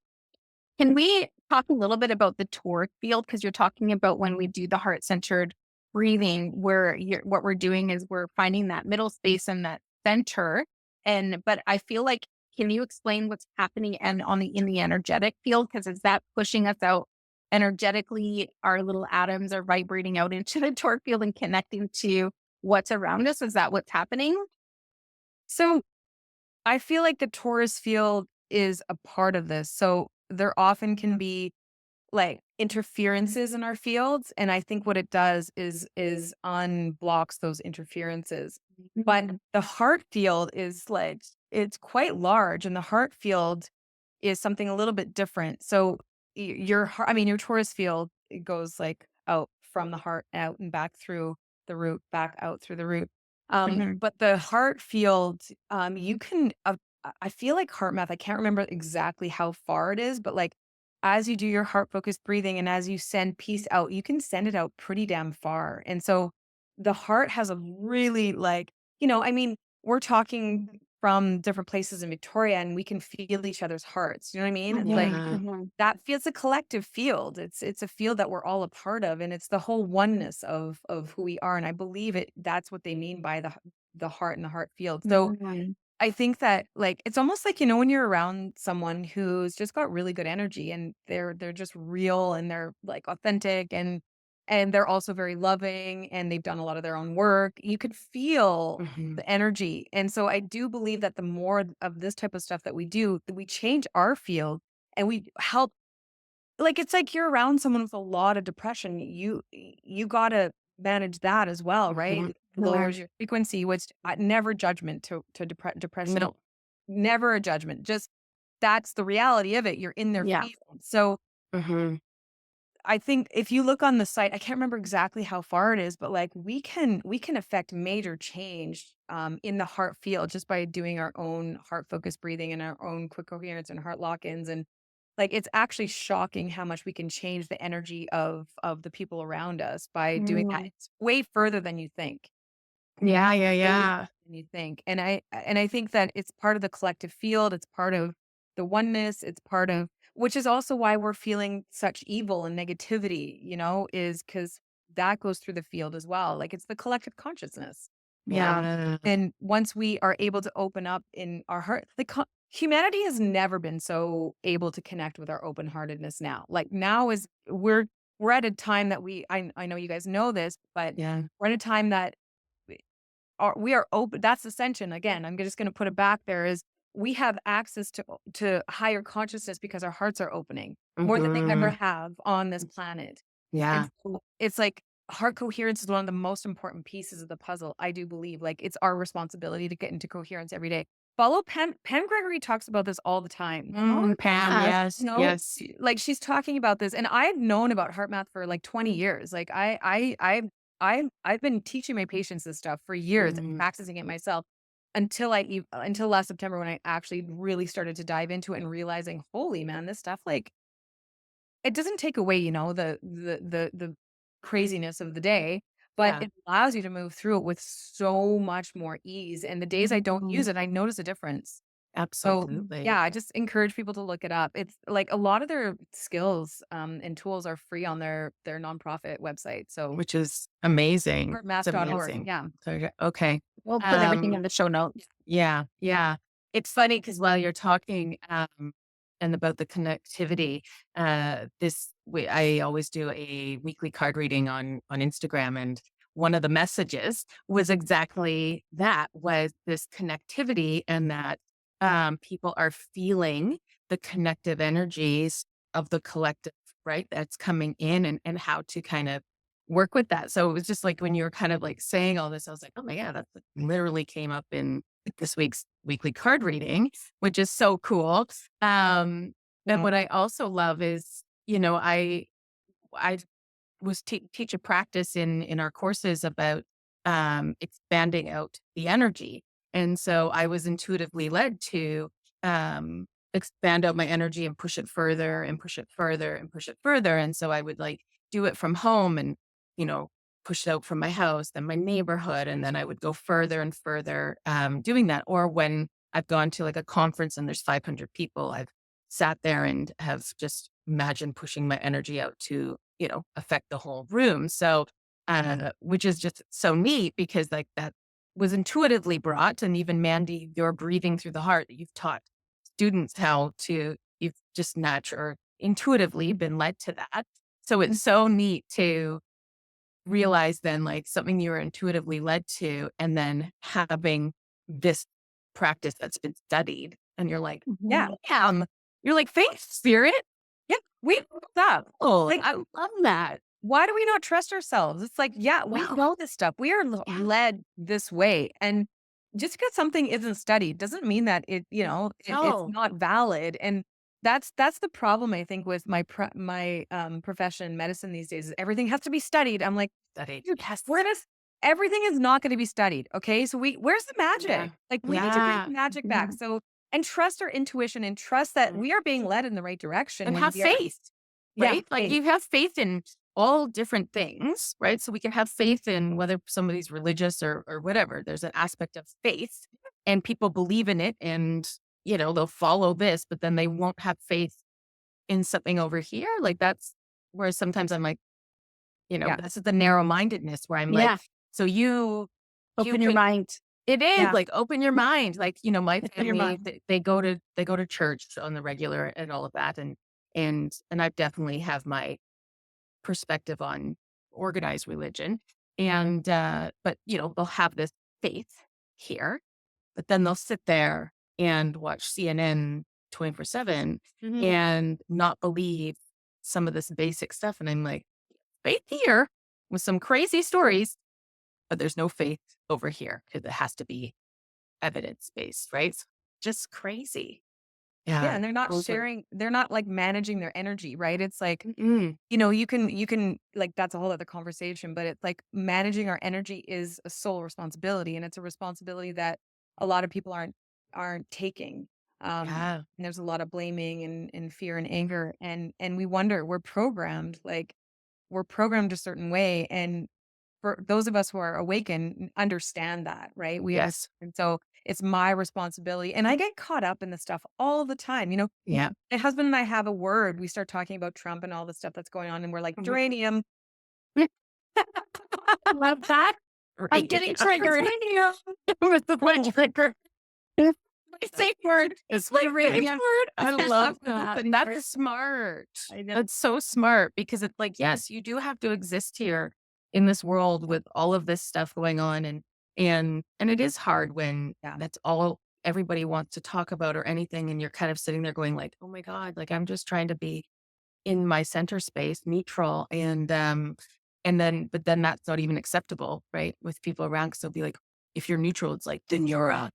Can we talk a little bit about the toric field? Because you're talking about when we do the heart centered breathing, where what we're doing is we're finding that middle space and that center. But I feel like, can you explain what's happening and in the energetic field? Because is that pushing us out energetically? Our little atoms are vibrating out into the toric field and connecting to what's around us. Is that what's happening? So I feel like the Taurus field is a part of this. So there often can be like interferences in our fields, and I think what it does is unblocks those interferences. But Mhm. the heart field is like it's quite large, and the heart field is something a little bit different. So your heart, I mean, your Taurus field, it goes like out from the heart out and back through the root, back out through the root. Mhm. But the heart field, you can. I feel like HeartMath. I can't remember exactly how far it is, but like as you do your heart focused breathing and as you send peace out, you can send it out pretty damn far. And so the heart has a really like, I mean, we're talking from different places in Victoria and we can feel each other's hearts. You know what I mean? It's like Mhm. Yeah. Mhm. that feels a collective field. It's a field that we're all a part of and it's the whole oneness of who we are. And I believe that's what they mean by the heart and the heart field. So Mhm. I think that, like, it's almost like, when you're around someone who's just got really good energy and they're just real and they're like authentic and they're also very loving and they've done a lot of their own work. You could feel Mhm. the energy. And so I do believe that the more of this type of stuff that we do, that we change our field and we help like, it's like you're around someone with a lot of depression, you gotta manage that as well, right? Mhm. It lowers your frequency, which never judgment to depression, No. never a judgment, just that's the reality of it, you're in their Yeah. field. So, Mhm. I think if you look on the site, I can't remember exactly how far it is, but, like, we can affect major change, in the heart field just by doing our own heart-focused breathing and our own quick coherence and heart lock-ins, and, like, it's actually shocking how much we can change the energy of the people around us by doing that. Mm. It's way further than you think. Yeah, yeah, Way further yeah. than you think, and I think that it's part of the collective field, it's part of the oneness, it's part of which is also why we're feeling such evil and negativity, is because that goes through the field as well, like, it's the collective consciousness, Yeah. and once we are able to open up in our heart humanity has never been so able to connect with our open-heartedness now, like, now is we're at a time that I know you guys know this, but Yeah. we're at a time that we are open. That's ascension. Again, I'm just going to put it back there is we have access to higher consciousness because our hearts are opening more than they ever Mhm. have on this planet. And Yeah. so it's like heart coherence is one of the most important pieces of the puzzle. I do believe like it's our responsibility to get into coherence every day. follow Pam Gregory talks about this all the time. Pam, yes, You know, yes. like she's talking about this, and I've known about HeartMath for like 20 years. Like I've been teaching my patients this stuff for years and practicing it myself until last September when I actually really started to dive into it and realizing, holy man, this stuff like it doesn't take away, the craziness of the day, but Yeah. it allows you to move through it with so much more ease. And the days I don't use it, I notice a difference. So Absolutely. yeah, I just encourage people to look it up. It's like a lot of their skills and tools are free on their nonprofit website. So Which is amazing. It's heartmath.org. amazing. Yeah. So, okay. We'll put everything in Um, the show notes. yeah, yeah. It's funny because while you're talking, and about the connectivity, I always do a weekly card reading on Instagram, and one of the messages was exactly that, was this connectivity, and that people are feeling the connective energies of the collective, right? That's coming in, and how to kind of work with that. So it was just like when you were kind of like saying all this, I was like, oh my God, that literally came up in this week's weekly card reading, which is so cool. And what I also love is, I was teach a practice in our courses about expanding out the energy. And so I was intuitively led to expand out my energy and push it further and push it further and push it further. And so I would like do it from home and, you know, push it out from my house, then my neighborhood. And then I would go further and further doing that. Or when I've gone to like a conference and there's 500 people, I've sat there and have just imagined pushing my energy out to, affect the whole room. So, which is just so neat because like that was intuitively brought. And even Mandy, your breathing through the heart, that you've taught students how to, you've just or intuitively been led to that. So it's so neat to realize then like something you were intuitively led to, and then having this practice that's been studied. And you're like, yeah, you're like, thanks, spirit. Yeah. We stop. Oh, Like, I love that. why do we not trust ourselves? It's like, yeah, we Wow. know this stuff. We are led this way. And just because something isn't studied doesn't mean that it's No. not valid. And that's the problem, I think, with my profession, medicine these days, is everything has to be studied. I'm like, Studied. dude, Yes. everything is not going to be studied. Okay. So where's the magic? Yeah. Like we need to bring Yeah. the magic back. So, and trust our intuition and trust that we are being led in the right direction. And when have we are- faith, Yeah, right? Like faith. you have faith in all different things, right? So we can have faith in whether somebody's religious or whatever. There's an aspect of faith and people believe in it, and, they'll follow this, but then they won't have faith in something over here. Like that's where sometimes I'm like, Yeah. this is the narrow mindedness where I'm like, so you Open your mind. It is Yeah. like open your mind. Like, my your family, mind. they go to church on the regular and all of that. And I definitely have my perspective on organized religion. And but they'll have this faith here, but then they'll sit there and watch CNN 24/7 and not believe some of this basic stuff. And I'm like, faith here with some crazy stories, but there's no faith over here because it has to be evidence-based, right? Just crazy. Yeah, Yeah. and they're not Those are- sharing, they're not like managing their energy, right? It's like, Mm-mm. you can like that's a whole other conversation, but it's like managing our energy is a sole responsibility, and it's a responsibility that a lot of people aren't taking. Yeah. And there's a lot of blaming and fear and anger, and we wonder, we're programmed a certain way, and for those of us who are awakened understand that, right? Yes. And so it's my responsibility. And I get caught up in this stuff all the time. Yeah. My husband and I have a word. We start talking about Trump and all the stuff that's going on, and we're like, Mhm. geranium. I love that. I'm getting triggered. With the one trigger. My safe word is my safe word. I love that. And that's smart. I know. That's so smart because it's like, yes, you do have to exist here in this world with all of this stuff going on. And it is hard when that's all everybody wants to talk about or anything. And you're kind of sitting there going like, oh my God, like I'm just trying to be in my center space, neutral. But then that's not even acceptable, right? With people around. Cause they'll be like, if you're neutral, it's like, then you're a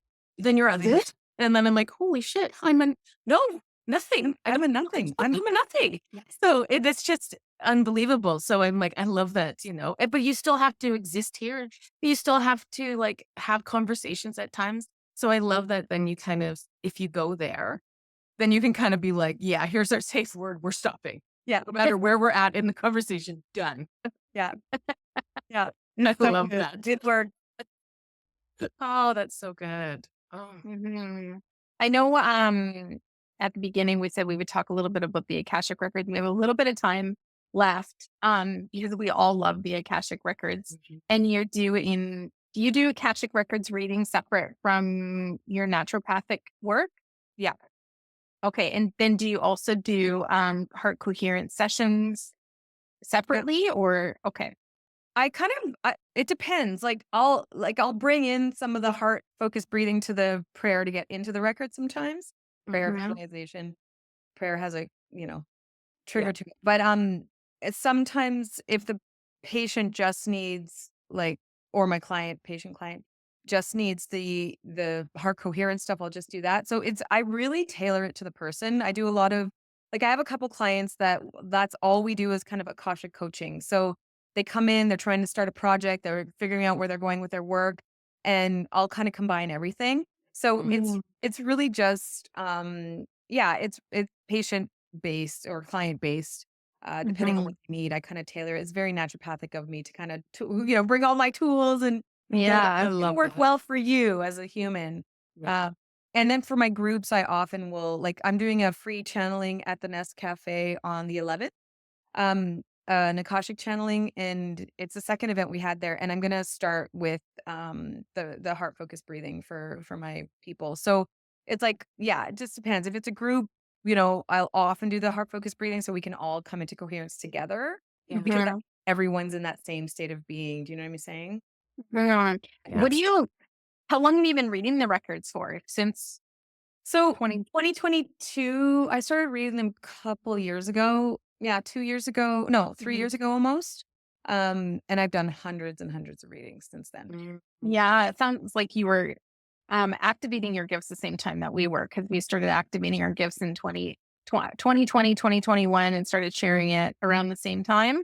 this. And then I'm like, holy shit, no, nothing. I'm a nothing. I'm a nothing. So it's just unbelievable. So I'm like, I love that, but you still have to exist here. You still have to like have conversations at times. So I love that then you kind of, if you go there, then you can kind of be like, yeah, here's our safe word. We're stopping. Yeah. No matter where we're at in the conversation, done. Yeah. Yeah. I So love good. that. Good word. Oh, that's so good. Oh, Mhm. I know at the beginning we said we would talk a little bit about the Akashic Records. We have a little bit of time left because we all love the Akashic Records. And do you do Akashic Records reading separate from your naturopathic work? Yeah. Okay. And then do you also do heart coherence sessions separately or okay. It depends. I'll bring in some of the heart focused breathing to the prayer to get into the record sometimes. Prayer Mhm. visualization. Prayer has a, trigger to it. But it's sometimes if the patient just needs or my patient client just needs the heart coherence stuff, I'll just do that. So I really tailor it to the person. I do a lot of I have a couple clients that's all we do is kind of Akashic coaching. So they come in, they're trying to start a project, they're figuring out where they're going with their work, and I'll kind of combine everything. So it's really just it's patient based or client based. Depending on what you need, I kind of tailor it. It's very naturopathic of me to kind of bring all my tools and Yeah. it's gonna work well for you as a human. Yeah. And then for my groups, I often will I'm doing a free channeling at the Nest Cafe on the 11th. An Akashic channeling, and it's the second event we had there. And I'm gonna start with the heart focused breathing for my people. So it's it just depends. If it's a group, I'll often do the heart focused breathing so we can all come into coherence together because Mhm. everyone's in that same state of being. Do you know what I'm saying? Mhm. Yeah. How long have you been reading the records for? Since So 20 2022, I started reading them a couple years ago. Yeah, 2 years ago. No, 3 years ago almost. And I've done hundreds and hundreds of readings since then. Yeah, it sounds like you were activating your gifts the same time that we were because we started activating our gifts in 2020, 2021 and started sharing it around the same time.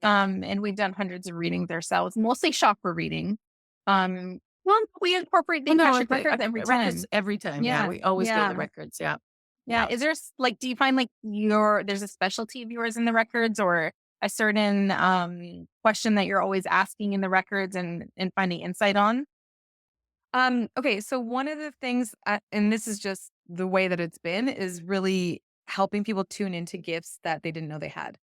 And we've done hundreds of readings ourselves, mostly chakra reading. Well, we incorporate the Akashic records every time. Records every time. Yeah. We always go to the records. Yeah. Yeah. Is there do you find there's a specialty of yours in the records or a certain question that you're always asking in the records and finding insight on? Okay, so one of the things, and this is just the way that it's been, is really helping people tune into gifts that they didn't know they had.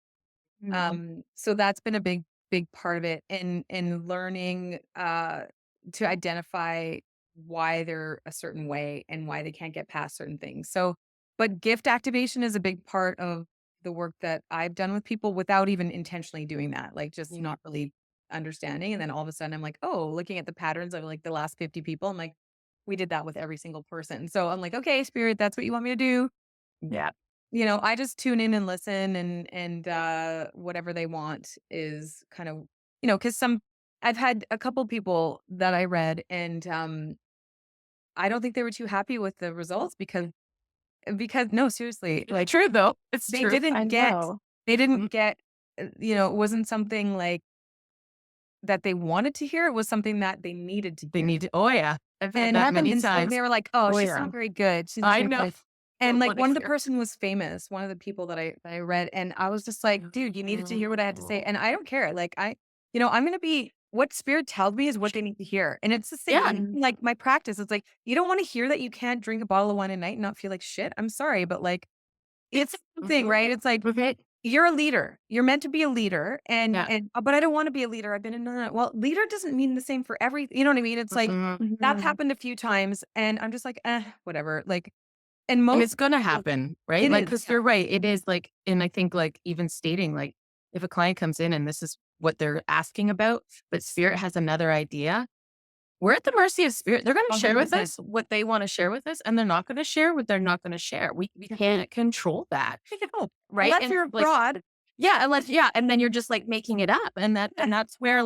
So that's been a big part of it in learning to identify why they're a certain way and why they can't get past certain things. So, but gift activation is a big part of the work that I've done with people without even intentionally doing that, just not really understanding. And then all of a sudden I'm like, oh, looking at the patterns of the last 50 people, I'm like, we did that with every single person. So I'm like, okay, spirit, that's what you want me to do. Yeah. I just tune in and listen and whatever they want is kind of, because I've had a couple people that I read and I don't think they were too happy with the results because no, seriously, True though. It's they true. didn't get, it wasn't something that they wanted to hear. It was something that they needed to They hear. need to, oh yeah. I've had And that many and so times. they were like, oh, Oh, she's yeah. not very good. She's I not know. very good. And Don't wanna one of the hear. person was famous, one of the people that I read, and I was just like, dude, you needed to hear what I had to say. And I don't care. I'm gonna be what spirit tells me is what they need to hear. And it's the same Yeah. thing, my practice. It's you don't want to hear that you can't drink a bottle of wine a night and not feel like shit. I'm sorry, but it's something, right? It's you're a leader. You're meant to be a leader. But I don't want to be a leader. I've been in well, leader doesn't mean the same for everything. You know what I mean? It's that's happened a few times and I'm just whatever. And And it's gonna happen, right? It is. Because you're right. It is and I think even stating if a client comes in and this is what they're asking about, but spirit has another idea, we're at the mercy of spirit. They're going to share with 100%. us what they want to share with us, and they're not going to share what they're not going to share. We can't control that, right? Unless And you're abroad. yeah, and then you're just making it up, and that's where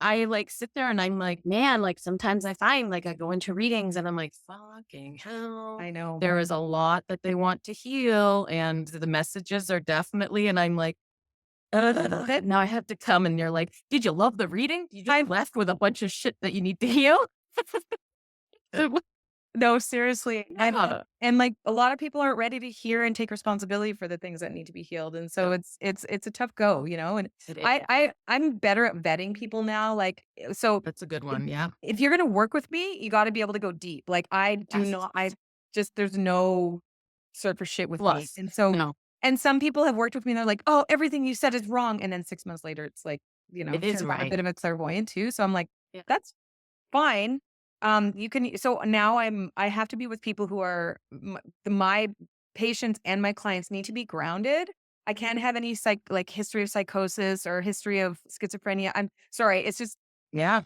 I like sit there and I'm like, man, like sometimes I find like I go into readings and I'm like, fucking hell. I know. There is a lot that they want to heal and the messages are definitely, and I'm like, now I have to come and you're like, did you love the reading? You just left with a bunch of shit that you need to heal. No, seriously. Yeah. And like a lot of people aren't ready to hear and take responsibility for the things that need to be healed. And so it's a tough go, you know, and It is. I'm better at vetting people now. Like, so That's a good one. Yeah. if you're going to work with me, you got to be able to go deep. Like I do Yes. not, there's no surface shit with me. Plus, And so, no, and some people have worked with me and they're like, oh, everything you said is wrong. And then 6 months later, it's like, you know, it is turns out a right. bit of a clairvoyant too. So I'm like, Yeah. that's fine. You can, so now I have to be with people who are, my patients and my clients need to be grounded. I can't have any like history of psychosis or history of schizophrenia. I'm sorry. It's just, Yeah.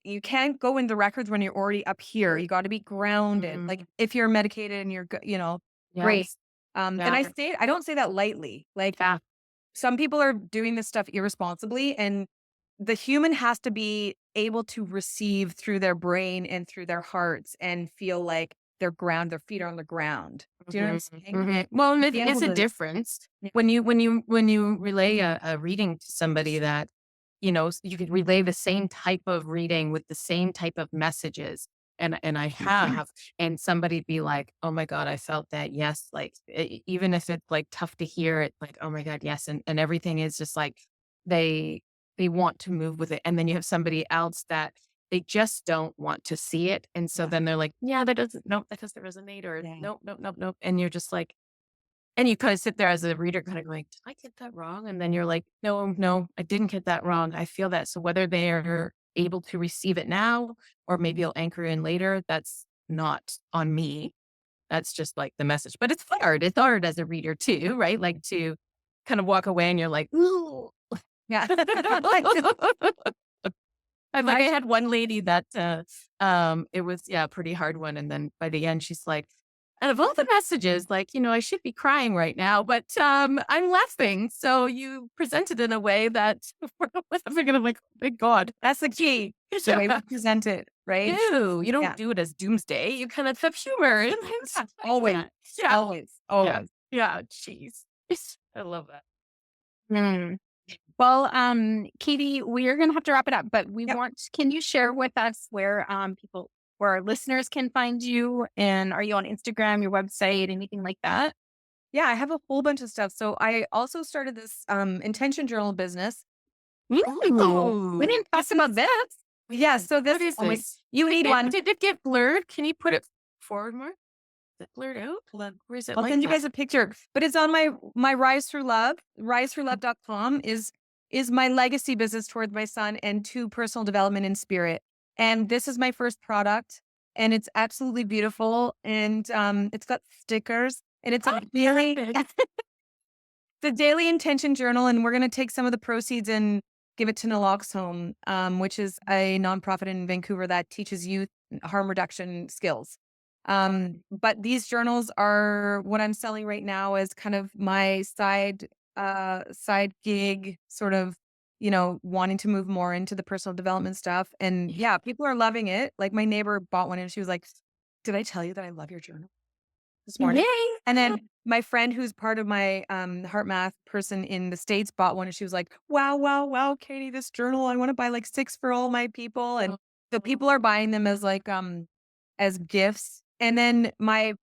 you can't go in the records when you're already up here. You got to be grounded. Like if you're medicated and you're, you know, great. Yes. And Yeah. I don't say that lightly. Like Yeah. some people are doing this stuff irresponsibly, and the human has to be able to receive through their brain and through their hearts and feel like they're their feet are on the ground. Do you know what I'm saying? Mhm. Well, and Be it's able a to- difference Yeah. when you relay a reading to somebody that, you know, you could relay the same type of reading with the same type of messages. And I have, and somebody be like, oh my God, I felt that. Yes. Like, even if it's like tough to hear it, like, oh my God, yes. And everything is just like, they, they want to move with it. And then you have somebody else that they just don't want to see it. And so then they're like, yeah, that doesn't, nope, that doesn't resonate, or Yeah. nope, nope, nope, nope. And you're just like, and you kind of sit there as a reader, kind of going, did I get that wrong? And then you're like, no, no, I didn't get that wrong. I feel that. So whether they're able to receive it now, or maybe you'll anchor in later, that's not on me. That's just like the message. But it's hard. It's hard as a reader too, right? Like to kind of walk away and you're like, ooh. Yeah. I had one lady that it was a pretty hard one. And then by the end, she's like, out of all the messages, like, you know, I should be crying right now, but I'm laughing. So you presented in a way that I'm gonna like, thank God. That's the key. The way we present it, right? You don't do it as doomsday. You kind of have humor. Always. Yeah. Always. Yeah. Always. Yeah. Jeez. I love that. Mm. Well, Katie, we are going to have to wrap it up, but can you share with us where where our listeners can find you? And are you on Instagram, your website, anything like that? Yeah, I have a whole bunch of stuff. So I also started this intention journal business. Ooh. We didn't talk about this. Yeah, so What is this? you need one. Did it get blurred? Can you put it forward more? Is it blurred out? Hold on. Where is it? I'll like send you that? guys a picture, but it's on my Rise Through Love. RiseThroughLove.com is my legacy business towards my son and to personal development in spirit. And this is my first product, and it's absolutely beautiful. And it's got stickers, and it's a daily, it's a daily intention journal. And we're gonna take some of the proceeds and give it to Naloxone, which is a nonprofit in Vancouver that teaches youth harm reduction skills. But these journals are what I'm selling right now as kind of my side gig, sort of, you know, wanting to move more into the personal development stuff. And yeah, people are loving it. Like my neighbor bought one and she was like, did I tell you that I love your journal this morning? Yay. And then my friend who's part of my HeartMath person in the States bought one and she was like, wow, Katie, this journal, I want to buy like 6 for all my people. And so people are buying them as like as gifts. And then my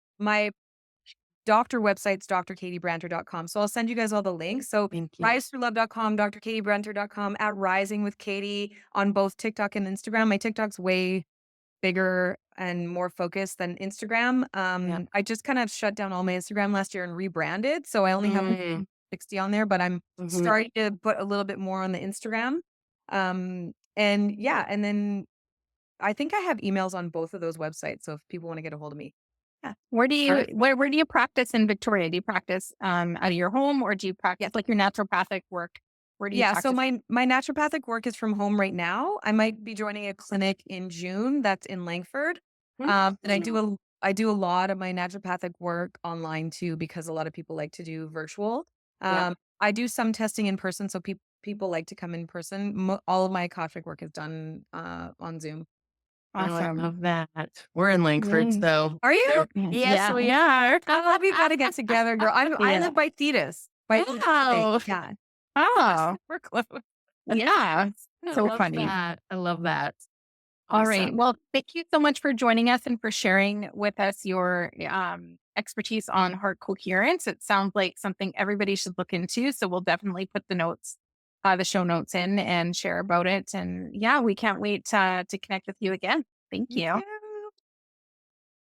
doctor website's drkatiebranter.com. So I'll send you guys all the links. So risethroughlove.com, drkatiebranter.com, at Rising with Katie on both TikTok and Instagram. My TikTok's way bigger and more focused than Instagram. I just kind of shut down all my Instagram last year and rebranded. So I only have 60 on there, but I'm starting to put a little bit more on the Instagram. And then I think I have emails on both of those websites. So if people want to get a hold of me. Yeah. Where do you practice in Victoria? Do you practice out of your home, or do you practice like your naturopathic work? Where do you practice? So my naturopathic work is from home right now. I might be joining a clinic in June that's in Langford. And I do a lot of my naturopathic work online too, because a lot of people like to do virtual. I do some testing in person, so people like to come in person. All of my Akashic work is done on Zoom. Oh, I Awesome. love that. We're in Langford, Yay. so Are you? yes, we are. I love you. Got to get together, girl. I Yeah. live by Thetis. By Thetis Oh. State. Yeah. Oh, We're close. yeah. So I love funny. that. I love that. All right. Awesome. Well, thank you so much for joining us and for sharing with us your expertise on heart coherence. It sounds like something everybody should look into. So we'll definitely put the show notes in and share about it. And yeah, we can't wait to connect with you again. Thank Me you. too.